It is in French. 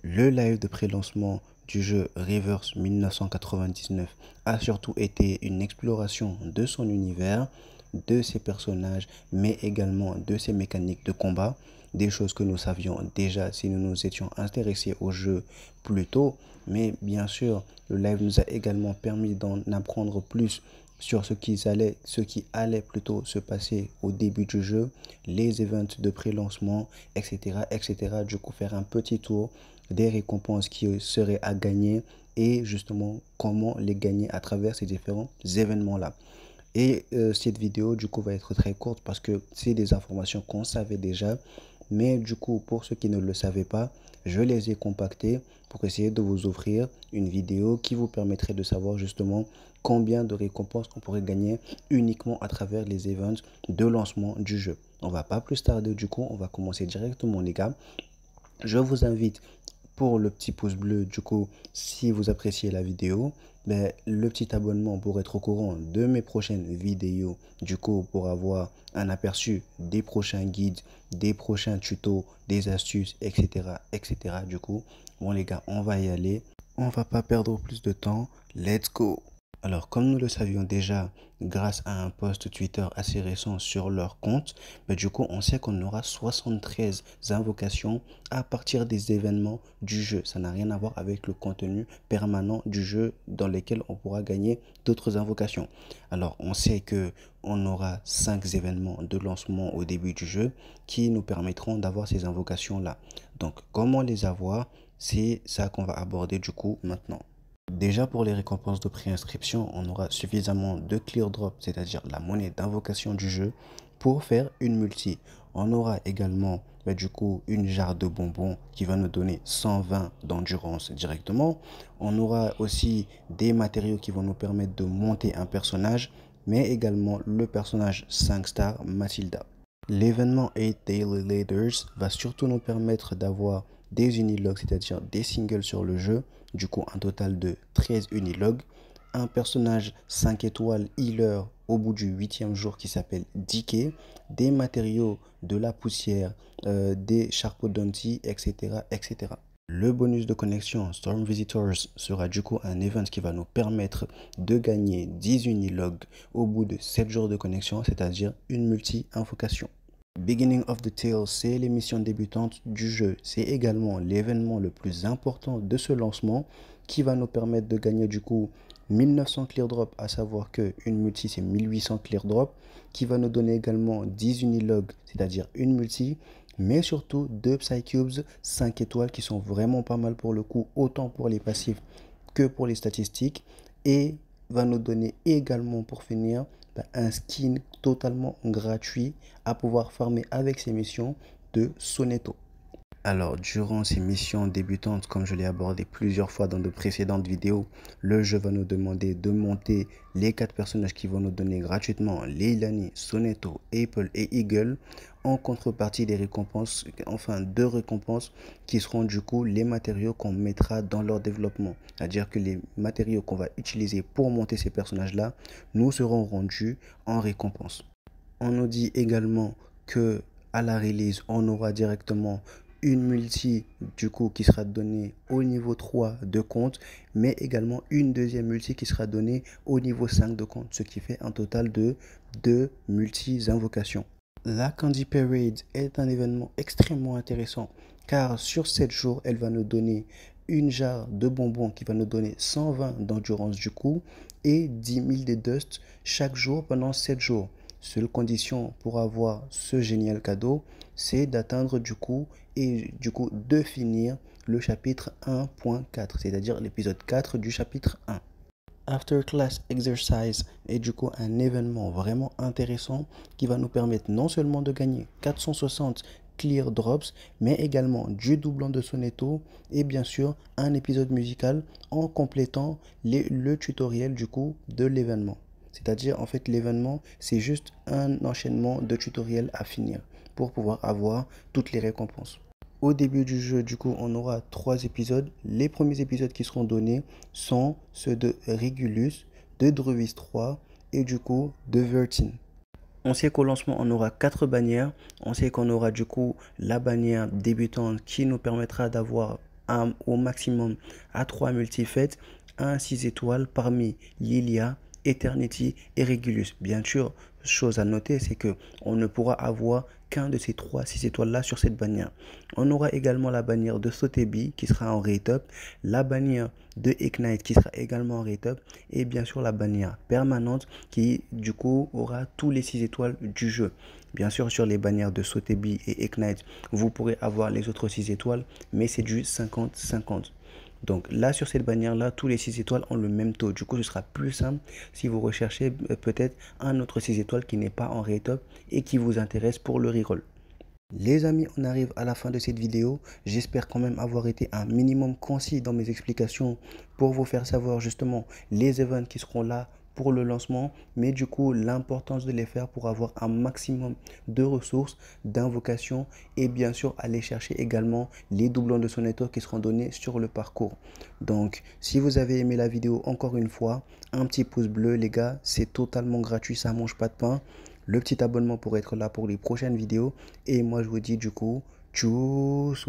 Le live de pré-lancement du jeu Reverse 1999 a surtout été une exploration de son univers, de ses personnages, mais également de ses mécaniques de combat, des choses que nous savions déjà si nous nous étions intéressés au jeu plus tôt, mais bien sûr, le live nous a également permis d'en apprendre plus sur ce qui allait plutôt se passer au début du jeu, les events de pré-lancement, etc., etc. Du coup, faire un petit tour des récompenses qui seraient à gagner et justement comment les gagner à travers ces différents événements-là. Et cette vidéo, du coup, va être très courte parce que c'est des informations qu'on savait déjà. Mais du coup, pour ceux qui ne le savaient pas, je les ai compactées pour essayer de vous offrir une vidéo qui vous permettrait de savoir justement combien de récompenses on pourrait gagner uniquement à travers les events de lancement du jeu. On va pas plus tarder du coup, on va commencer directement les gars. Je vous invite pour le petit pouce bleu, du coup, si vous appréciez la vidéo, le petit abonnement pour être au courant de mes prochaines vidéos, du coup, pour avoir un aperçu des prochains guides, des prochains tutos, des astuces, etc., etc. Du coup, bon les gars, on va y aller. On va pas perdre plus de temps. Let's go! Alors, comme nous le savions déjà, grâce à un post Twitter assez récent sur leur compte, du coup, on sait qu'on aura 73 invocations à partir des événements du jeu. Ça n'a rien à voir avec le contenu permanent du jeu dans lequel on pourra gagner d'autres invocations. Alors, on sait que on aura 5 événements de lancement au début du jeu qui nous permettront d'avoir ces invocations-là. Donc, comment les avoir? C'est ça qu'on va aborder du coup maintenant. Déjà pour les récompenses de préinscription, on aura suffisamment de clear drop, c'est-à-dire la monnaie d'invocation du jeu, pour faire une multi. On aura également du coup une jarre de bonbons qui va nous donner 120 d'endurance directement. On aura aussi des matériaux qui vont nous permettre de monter un personnage, mais également le personnage 5 stars Mathilda. L'événement 8 Daily Leaders va surtout nous permettre d'avoir des unilogs, c'est-à-dire des singles sur le jeu, du coup un total de 13 unilogs, un personnage 5 étoiles healer au bout du 8e jour qui s'appelle DK, des matériaux, de la poussière, des charpodonties, etc., etc. Le bonus de connexion Storm Visitors sera du coup un event qui va nous permettre de gagner 10 unilogs au bout de 7 jours de connexion, c'est-à-dire une multi-invocation. Beginning of the Tale, c'est l'émission débutante du jeu. C'est également l'événement le plus important de ce lancement qui va nous permettre de gagner du coup 1900 clear drop, à savoir que une multi c'est 1800 clear drop, qui va nous donner également 10 unilogs, c'est-à-dire une multi, mais surtout 2 Psycubes 5 étoiles qui sont vraiment pas mal pour le coup, autant pour les passifs que pour les statistiques, et va nous donner également pour finir un skin totalement gratuit à pouvoir farmer avec ces missions de Sonetto. Alors, durant ces missions débutantes, comme je l'ai abordé plusieurs fois dans de précédentes vidéos, le jeu va nous demander de monter les 4 personnages qui vont nous donner gratuitement Leilani, Sonetto, Apple et Eagle, en contrepartie des récompenses, enfin 2 récompenses qui seront du coup les matériaux qu'on mettra dans leur développement. C'est-à-dire que les matériaux qu'on va utiliser pour monter ces personnages-là nous seront rendus en récompense. On nous dit également que à la release, on aura directement une multi du coup qui sera donnée au niveau 3 de compte, mais également une deuxième multi qui sera donnée au niveau 5 de compte, ce qui fait un total de 2 multi-invocations. La Candy Parade est un événement extrêmement intéressant car sur 7 jours, elle va nous donner une jarre de bonbons qui va nous donner 120 d'endurance du coup et 10 000 de dust chaque jour pendant 7 jours. Seule condition pour avoir ce génial cadeau, c'est d'atteindre du coup de finir le chapitre 1.4, c'est-à-dire l'épisode 4 du chapitre 1. After Class Exercise est du coup un événement vraiment intéressant qui va nous permettre non seulement de gagner 460 clear drops, mais également du doublant de Sonetto et bien sûr un épisode musical en complétant le tutoriel du coup de l'événement. C'est-à-dire en fait l'événement c'est juste un enchaînement de tutoriels à finir pour pouvoir avoir toutes les récompenses. Au début du jeu, du coup, on aura 3 épisodes. Les premiers épisodes qui seront donnés sont ceux de Regulus, de Druvis 3 et du coup de Vertin. On sait qu'au lancement, on aura 4 bannières. On sait qu'on aura du coup la bannière débutante qui nous permettra d'avoir au maximum à 3 multifaites, un 6 étoiles parmi Lilia, Eternity et Regulus. Bien sûr, chose à noter, c'est que on ne pourra avoir qu'un de ces 3 6 étoiles là sur cette bannière. On aura également la bannière de Sotheby qui sera en rate up, la bannière de Ignite qui sera également en rate up et bien sûr la bannière permanente qui du coup aura tous les 6 étoiles du jeu. Bien sûr, sur les bannières de Sotheby et Ignite, vous pourrez avoir les autres 6 étoiles, mais c'est du 50-50. Donc là, sur cette bannière-là, tous les 6 étoiles ont le même taux. Du coup, ce sera plus simple si vous recherchez peut-être un autre 6 étoiles qui n'est pas en rate up et qui vous intéresse pour le reroll. Les amis, on arrive à la fin de cette vidéo. J'espère quand même avoir été un minimum concis dans mes explications pour vous faire savoir justement les events qui seront là pour le lancement, mais du coup l'importance de les faire pour avoir un maximum de ressources, d'invocations et bien sûr aller chercher également les doublons de son network qui seront donnés sur le parcours. Donc si vous avez aimé la vidéo, encore une fois, un petit pouce bleu les gars, c'est totalement gratuit, ça mange pas de pain. Le petit abonnement pour être là pour les prochaines vidéos. Et moi, je vous dis du coup, tchuss.